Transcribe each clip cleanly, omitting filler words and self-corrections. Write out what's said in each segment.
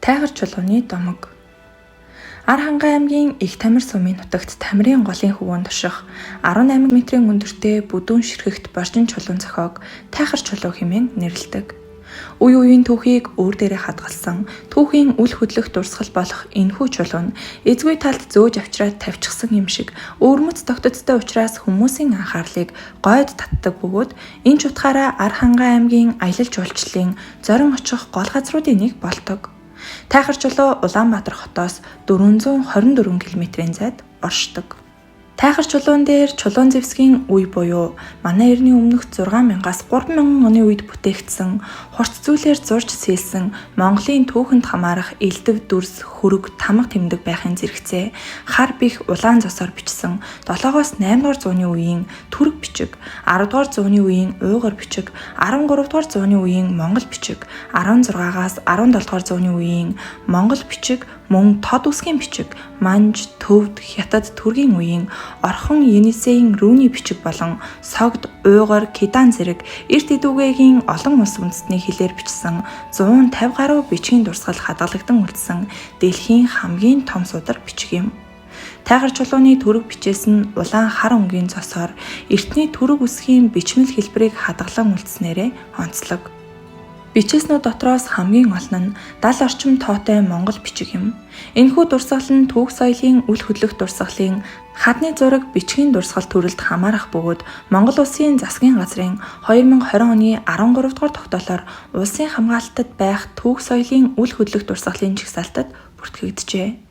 Тайгар чулууны домог. Архангай аймгийн Их Тамир сумын нутагт Тамирын голын хөвөөнд турших 18 м-ийн өндөртэй бүдүүн ширхэгт боржин чулуун зохиог тайхар чулуу хэмээн нэрлэдэг. Үе үеийн түүхийг өөр дээрээ хадгалсан түүхийн үл хөдлөх дурсгал болох энэхүү чулуу нь эзгүй талд зөөж авчраад тавьчихсан юм шиг өвөрмөц тогтцтой учраас хүмүүсийн анхаарлыг гойд татдаг бөгөөд энэ ч утгаараа Архангай аймгийн аялал жуулчлалын зорин очих гол газруудын нэг болдог. Тайхар чулуу Улаанбаатар хотоос 424 км-ийн зайд оршдог. Тайхар чулуун дээр чулуун зэвсгийн үе буюу манай эртний өмнөх 6000-аас 3000 оны үед бүтээгдсэн хурц зүйлээр зурж сэлсэн Монголын түүхэнд хамаарах элдв дүрс, хөрөг, тамга тэмдэг байхын зэрэгцээ хар бих улаан зосоор бичсэн 7-оос 8-р зууны үеийн түрэг бичиг, 10-р зууны үеийн уйгур бичиг, 13-р зууны үеийн монгол бичиг, 16-аас 17-р зууны үеийн монгол бичиг, мөн тод үсгийн бичиг, манж, төвд, хятад түргийн үеийн орхон Енисейн рүүний бичиг болон согд, уйгур, кидан зэрэг эрт идүүгээгийн олон улс үндэстний хэлээр бичсэн 150 гаруй бичгийн дурсгал хадгалагдсан үлдсэн дэлхийн хамгийн том судар бичиг юм. Тайгар чулууны түрэг бичээс нь улаан хар өнгийн цосоор эртний түрэг үсгийн бичмэл хэлбэрийг хадгалан үлдснээрээ онцлог. Бичээснүүд дотроос хамгийн олон нь 70 орчим тоотой монгол бичиг юм. Энэхүү дурсгал нь түүх соёлын үл хөдлөх дурсгалын хадны зураг бичгийн дурсгал төрөлд хамаарах бөгөөд Монгол Улсын засгийн газрын 2020 оны 13 дугаар тогтоолоор улсын хамгаалалтад байх түүх соёлын үл хөдлөх дурсгалын жагсаалтад бүртгэгджээ.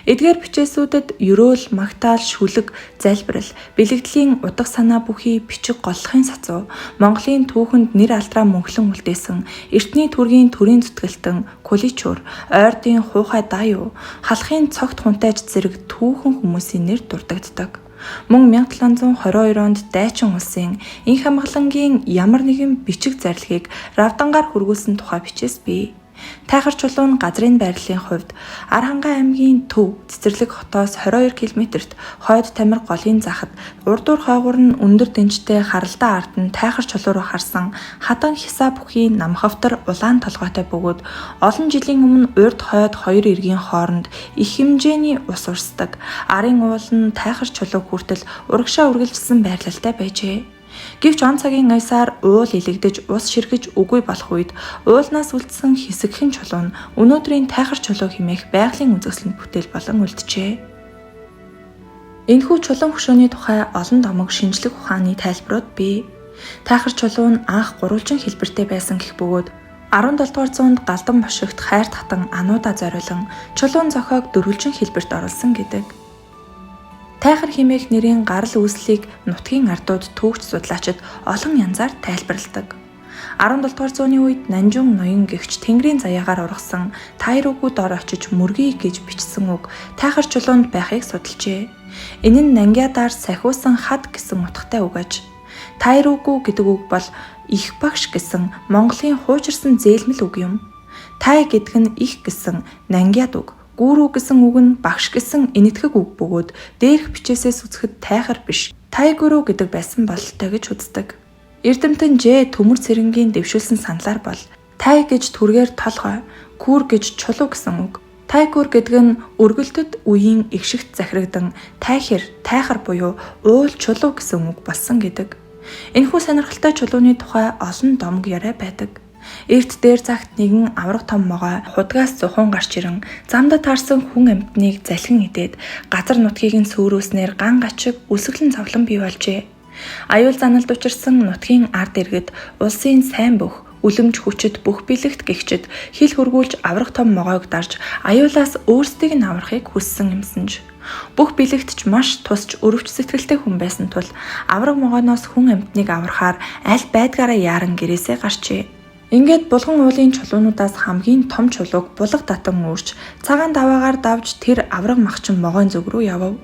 Эдгээр бичээсүүдэд ерөөл, магтаал, шүлэг, залбирал, бэлэгдлийн утга санаа бүхий бичиг голлохын сацуу, Монголын түүхэнд нэр алдраа мөнхлөн үлдээсэн эртний түргийн төрийн зүтгэлтэн, куличур, ойрдын хуухай даюу, халахын цогт хунтайж зэрэг түүхэн хүмүүсийн нэр дурддагддаг. Мөн 1722 онд Дайчин улсын инх хамгаалангийн ямар нэгэн бичиг зарилгыг равдангаар хүргүүлсэн тухай бичээс бий. Тайхар чулуу нь газрын байрлалын хувьд Архангай аймгийн төв цэцэрлэг хотоос 22 км-т хойд Тамир голын захад урдуур хойгуур нь өндөр дэнжтэй харалдаа ард нь тайхар чулуу руу харсан хатан хисаа бүхий намхавтар улаан толгойтой бөгөөд олон жилийн өмнө урд хойд хоёр эргийн хооронд их хэмжээний ус урсдаг. Арын уул нь тайхар чулуу хүртэл урагшаа үргэлжилсэн байрлалтай байжээ. Гэвч он цагийн аясаар уул илэгдэж ус ширгэж үгүй болох үед уулнаас үлдсэн хэсэгхэн чулуу нь өнөөдрийн тайхар чулуу хэмээх байгалийн үзэсгэлэнт бүтээл болон үлджээ. Энэхүү чулуун хөшөөний тухай олон домог шинжлэх ухааны тайлбарууд бий. Тайхар чулуу нь анх гурвалжин хэлбэртэй байсан гэх бөгөөд 17 дугаар зуунд Галдан бошигт хайр татан ануудаа зориулан чулуун зохиог дөрвөлжин хэлбэрт оруулсан гэдэг. Тайхар хэмээх нэрийн гарал үүслийг нутгийн ардууд түүхч судлаачид олон янзаар тайлбарладаг. 17 дугаар зууны үед Нанжун ноён гэгч Тэнгэрийн заяагаар ургасан Тайруугүй дор очиж мөргий гэж бичсэн үг тайхар чулуунд байхыг судалжээ. Энэ нь нангиадаар сахиусан хад гэсэн утгатай үг аж. Тайруугүй гэдэг үг бол их багш гэсэн Монголын хуучирсан зээлмэл үг юм. Тай гэдэг нь их гэсэн нангиад үг. Гүүрүү гэсэн үг нь багш гэсэн энэтхэг үг бөгөөд дээрх бичээсээс үзэхэд тайхар биш, тайгүрүү гэдэг байсан бололтой гэж үздэг. Эрдэмтэн Ж төмөр цэрэнгийн дэвшүүлсэн саналаар бол тай гэж түргээр толгой, күр гэж чулуу гэсэн үг. Тайгүр гэдэг нь өргөлтөд үеийн игшигт захирагдан тайхэр, тайхар буюу уул чулуу гэсэн үг болсон гэдэг. Энэхүү сонирхолтой чулууны тухай олон домог яриа байдаг. Эрт дээр цагт нэгэн авраг том могой худгаас зухан гарч ирэн замдаа таарсан хүн амьтныг залхин идээд газар нутгийг нь сөөрөөснээр ган гачиг үсгэлэн зовлон бий болжээ. Аюул заналд учирсан нутгийн ард иргэд улсын сайн бүх үлэмж хүчит бүх бэлэгт гихчид хил хөргүүлж авраг том могойг дарж аюулаас өөрсдийг нь аврахыг хүссэн юмсанж. Бүх бэлэгт ч маш тусч өрөвч сэтгэлтэй хүн байсан тул авраг могойноос хүн амьтныг аврахаар аль байдгаараа яаран гэрээсээ гарчээ. Ингээд булган уулын чулуунуудаас хамгийн том чулууг булга татан өөрч цагаан даваагаар давж тэр авраг махчин могойн зүг рүү явв.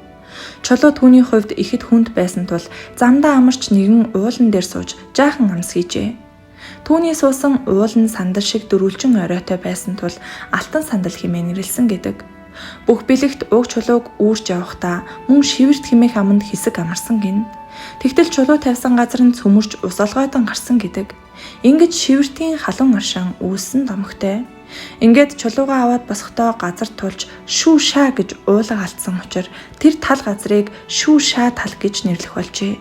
Чулуу түүний хувьд ихэд хүнд байсан тул замдаа амарч нэгэн уулан дээр сууж жаахан амс хийжээ. Түүний суусан уул нь сандал шиг дөрвөлжин оройтой байсан тул алтан сандал хэмээн нэрлсэн гэдэг. Бүх бэлэгт уг чулууг үүрч явахдаа мөн шивэрт хэмээх аманд хэсэг амарсан гин. Тэгтэл чулуу тавьсан газар нь цөмөрч ус олгойдон гарсан гэдэг. Ингэж шивэртийн халуун аршин үүссэн домогтой. Ингээд чулуугаа аваад босохдоо газар тулж шүү шаа гэж уулга алдсан учраас тэр тал газрыг шүү шаа тал гэж нэрлэх болжээ.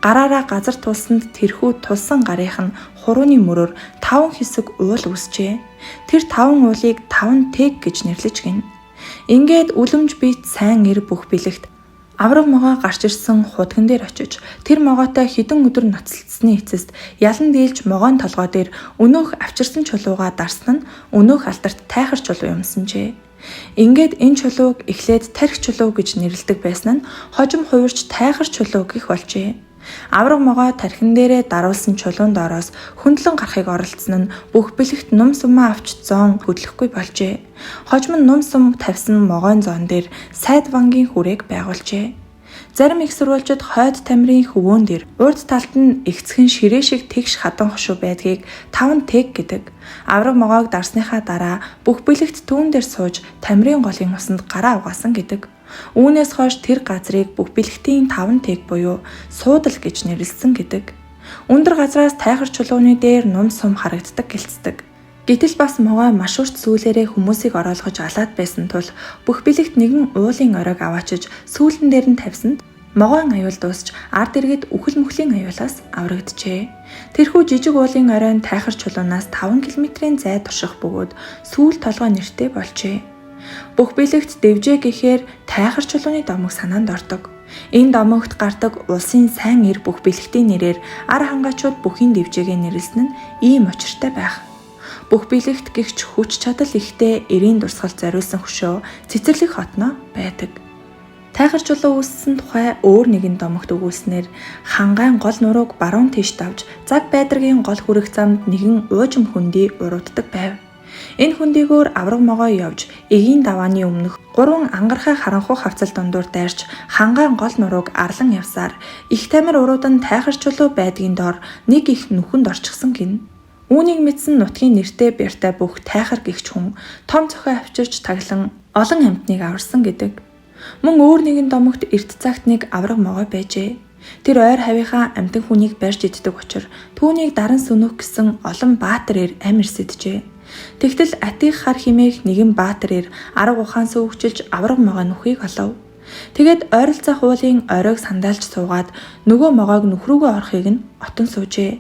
Гараараа газар тулсанд тэрхүү тулсан гарынх нь хурууны мөрөөр 5 хэсэг уул үсжээ. Тэр 5 уулыг 5 тэг гэж нэрлэж гин. Ингээд үлэмж бийт сайн эр бүх бэлэгт авраг могоо гарч ирсэн худган дээр очиж тэр могоотой хідэн өдөр ноцлцсны эцэст ялан дийлж могоон толгой дээр өнөөх авчирсан чулуугаа дарсан нь өнөөх алдарт тайхар чулуу юмсанжээ. Ингээд энэ чулууг эхлээд тархи чулуу гэж нэрлэдэг байсан нь хожим хувирч тайхар чулуу гэх болжээ. Авраг могоо тархин дээрээ даруулсан чулуун доороос хөндлөн гарахыг оролдсон нь бүх бэлэгт нум сумаа авч зоон хөдлөхгүй болжээ. Хожим нь нум сум тавьсан могоон зоон дээр сайд вангийн хүрээг байгуулжээ. Зарим их сурвалжид хойд тамирын хөвөөн дээр урд талд нь эгцхэн ширээ шиг тэгш хадан хошуу байдгийг 5 тэг гэдэг. Авраг могоог дарсныхаа дараа бүх бэлэгт түүн дээр сууж тамирын голын усанд гараа угаасан гэдэг. Үүнээс хойш тэр газрыг бүх бэлэгтийн 5 тэг буюу суудал гэж нэрлэсэн гэдэг. Өндөр газраас тайхар чулууны дээр нум сум харагддаг гэлцдэг. Гэтэл бас могой маш урт сүүлээрээ хүмүүсийг оруулгаж алаад байсан тул бүх бэлэгт нэгэн уулын оройг аваачиж сүүлэн дээр нь тавьсанд могойн аюул дуусч ард иргэд үхэл мөхлийн аюулаас аврагджээ. Тэрхүү жижиг уулын оройн тайхар чулуунаас 5 км-ийн зай турших бөгөөд сүүл толгой нэртэй болжээ. Бүх бэлэгт дэвжээ гэхээр тайхар чулууны домог санаанд ордог. Энэ домогт гардаг улсын сайн эр бүх бэлэгтийн нэрээр ар хангаачууд бүхийн дэвжээгээ нэрлсэн нь ийм учиртай байх. Бүх бэлэгт гихч хүч чадал ихтэй эрийн дурсгалд зориулсан хөшөө цэцэрлэг хотноо байдаг. Тайхар чулуу үүссэн тухай өөр нэгэн домогт өгүүлснээр хангайн гол нурууг баруун тийш давж цаг байдргийн гол хүрэх замд нэгэн уужим хөндий урууддаг байв. Энэ хөндийгөөр авраг могоо явж эгийн давааны өмнөх 3 ангархай харанхуй хавцал дундуур дайрч хангайн гол нурууг арлан явсаар их тамир уруудан тайхар чулуу байдгийн дор нэг их нүхэнд орчихсон гин. Үүнийг мэдсэн нутгийн нэртэй бяртай бүх тайхар гихч хүн том цохой авчирч таглан олон амьтныг аварсан гэдэг. Мөн өөр нэгэн домогт эрт цагт нэг авраг могой байжээ. Тэр ойр хавийнхаа амьтан хүнийг барьж иддэг учраас түүнийг даран сүнөх гэсэн олон баатар ир амир сэджээ. Тэгтэл атих хар химээх нэгэн баатар ир арга ухаан сөвөгчилж авраг могой нүхийг олов. Тэгээд ойролцоох уулын оройг сандаалж суугаад нөгөө могойг нүхрүүгөө орохыг нь отон суужээ.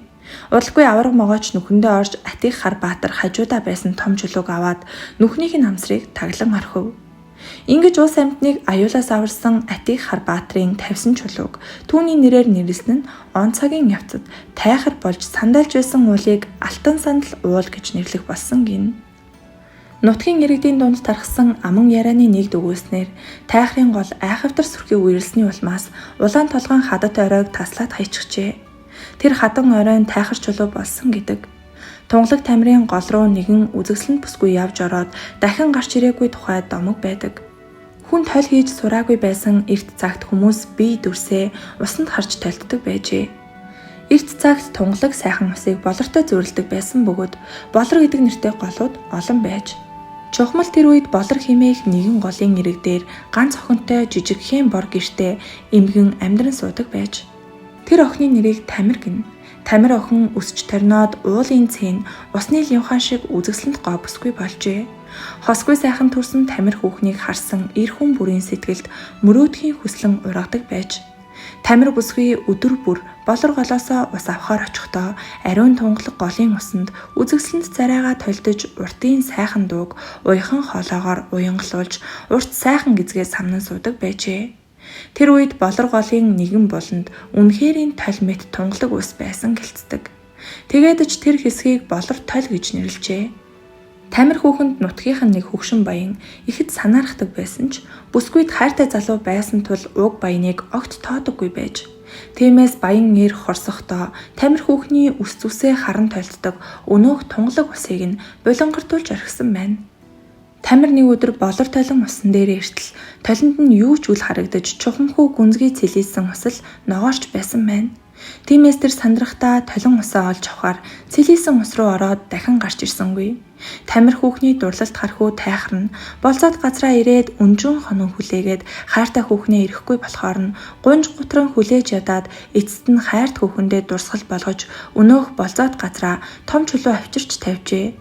Удалгүй авраг могооч нүхэндээ орж атих хар баатар хажуудаа байсан том чулууг аваад нүхнийх нь хамсрыг таглан орхив. Ингэж улс амьтныг аюулаас аварсан атих хар баатрын тавьсан чулууг түүний нэрээр нэрлсэн нь он цагийн явцад тайхар болж сандаалж байсан уулыг алтан сандал уул гэж нэрлэх болсон гин. Нутгийн иргэдийн дунд тархсан аман ярианы нэгд өгүүлснээр тайхрын гол айхавтар сүрхий үерэлсний улмаас улаан толгойн хадат оройг таслаад хайчихжээ. Тэр хадан оройн тайхар чулуу болсон гэдэг. Тунгалаг тамирын гол руу нэгэн үзэгсэлэн бүсгүй явж ороод дахин гарч ирээгүй тухай домог байдаг. Хүн тойл хийж сураагүй байсан эрт цагт хүмүүс бие дүрсээ усанд харж толддог байжээ. Эрт цагт тунгалаг сайхан усыг болортой зөөрөлдөг байсан бөгөөд болор гэдэг нэртэй голууд олон байж. Чухмал тэр үед болор химээх нэгэн голын ирэг дээр ганц охинтой жижигхэн бор гэртээ эмгэн амьдран суудаг байж. Тэр охины нэрийг Тамир гэнэ. Тамир охин өсч торноод уулын цэн усны лимхан шиг үзэгсэлэнт гоо бүсгүй болжээ. Хосгүй сайхан төрсөн Тамир хүүхнийг харсан эр хүн бүрийн сэтгэлд мөрөөдхийн хүслэн ургадаг байж. Тамир бүсгүй өдөр бүр болор голоосоо ус авахаар очихдоо ариун тунгалаг голын усанд үзэгсэлэнт царайгаа толдож уртын сайхан дууг уяхан хоолоогоор уянгалуулж урт сайхан гизгээ самнан суудаг байжээ. Тэр үед болор голын нэгэн буланд үнэхэрийн тол мэт тунгалаг ус байсан гэлцдэг. Тэгээд ч тэр хэсгийг болор тол гэж нэрлэжээ. Тамир хүүхэнд нутгийнх нь нэг хөгшин баян ихэд санаарахдаг байсан ч бүсгүйд хайртай залуу байсан тул уг баяныг огт тоодоггүй байж. Тиймээс баян эр хорсохдоо Тамир хүүхний үс зүсээ харан толддог өнөөх тунгалаг усыг нь булангартуулж орхисон байна. Тамир нэг өдөр болор толон усан дээр эртэл толинд нь юу ч үл харагдаж чухамхүү гүнзгий цэлийсэн усал ногоорч байсан байна. Тиймээс тэр сандрахтаа толон усаа олж авахаар цэлийсэн ус руу ороод дахин гарч ирсэнгүй. Тамир хүүхний дурлалт хархуу тайхар нь болцоод газраа ирээд өнжин хонон хүлээгээд хайртай хүүхнээ ирэхгүй болохоор нь гунж гутран хүлээж ядаад эцэст нь хайрт хүүхэндээ дурсгал болгож өнөөх болцоод газраа том чулуу авчирч тавьжээ.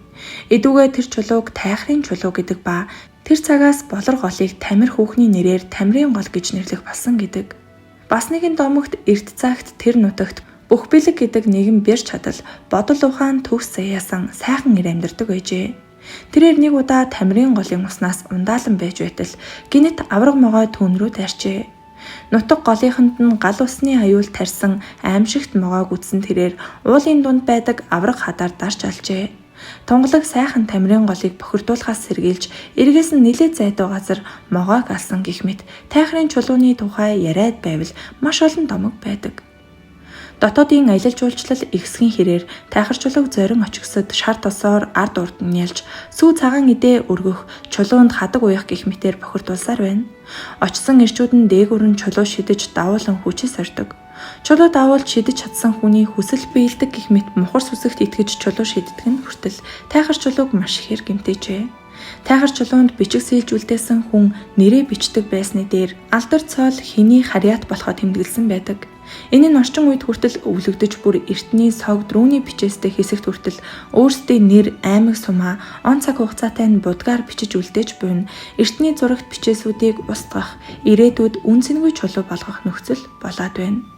Эдүүгээ тэр чулууг тайхрын чулуу гэдэг ба тэр цагаас болор голыг Тамир хүүхний нэрээр Тамирын гол гэж нэрлэх болсон гэдэг. Бас нэгэн домогт эрт цагт тэр нутагт бүх бэлэг гэдэг нэгэн бэр чадал бодол ухаан төгс заяасан сайхан ир амьдардаг байжээ. Тэрээр нэг удаа Тамирын голын уснаас ундаалan байж байтал гинэт авраг могой түүн рүү тарьжээ. Нутаг голынханд нь гал усны аюул тарьсан аимшигт могойг үзсэн тэрээр уулын дунд байдаг авраг хадаар дарж алжээ. Тунгалаг сайхан Тамирын голыг бохирдуулахаас сэргийлж эргээс нь нилээд зайдуу газар могойг алсан гэх мэт тайхрын чулууны тухай яриад байвал маш олон домог байдаг. Дотоодын аялал жуулчлал ихсгийн хэрээр тайхарчулаг зорин очигсод шар тосоор ард урд нь ялж сүү цагаан идэ өргөх чулуунд хадаг уях гэх мэтээр бохирдуулсаар байна. Очсон ирчүүд нь дээгүүр нь чулуу шидэж давуулан хүчис сордог. Чулуу давуулж шидэж чадсан хүний хүсэл биелдэг гэх мэт мухар сүсэгт итгэж чулуу шиддэг нь хүртэл тайхарчулаг маш ихээр гэмтээжээ. Тайхар чулуунд бичиг сэлж үлдээсэн хүн нэрээ бичдэг байсны дээр алдар цоол хэний харьяат болохоо тэмдэглэсэн байдаг. Энэ нь орчин үед хүртэл өвлөгдөж бүр эртний сог дрүүний бичээстэй хэсэгт хүртэл өөрсдийн нэр, аймаг сумаа он цаг хугацаатай нь будгаар бичиж үлдээж буйн эртний зурагт бичээсүүдийг устгах, ирээдүйд үнцэнгүй чулуу болгох нөхцөл болоод байна.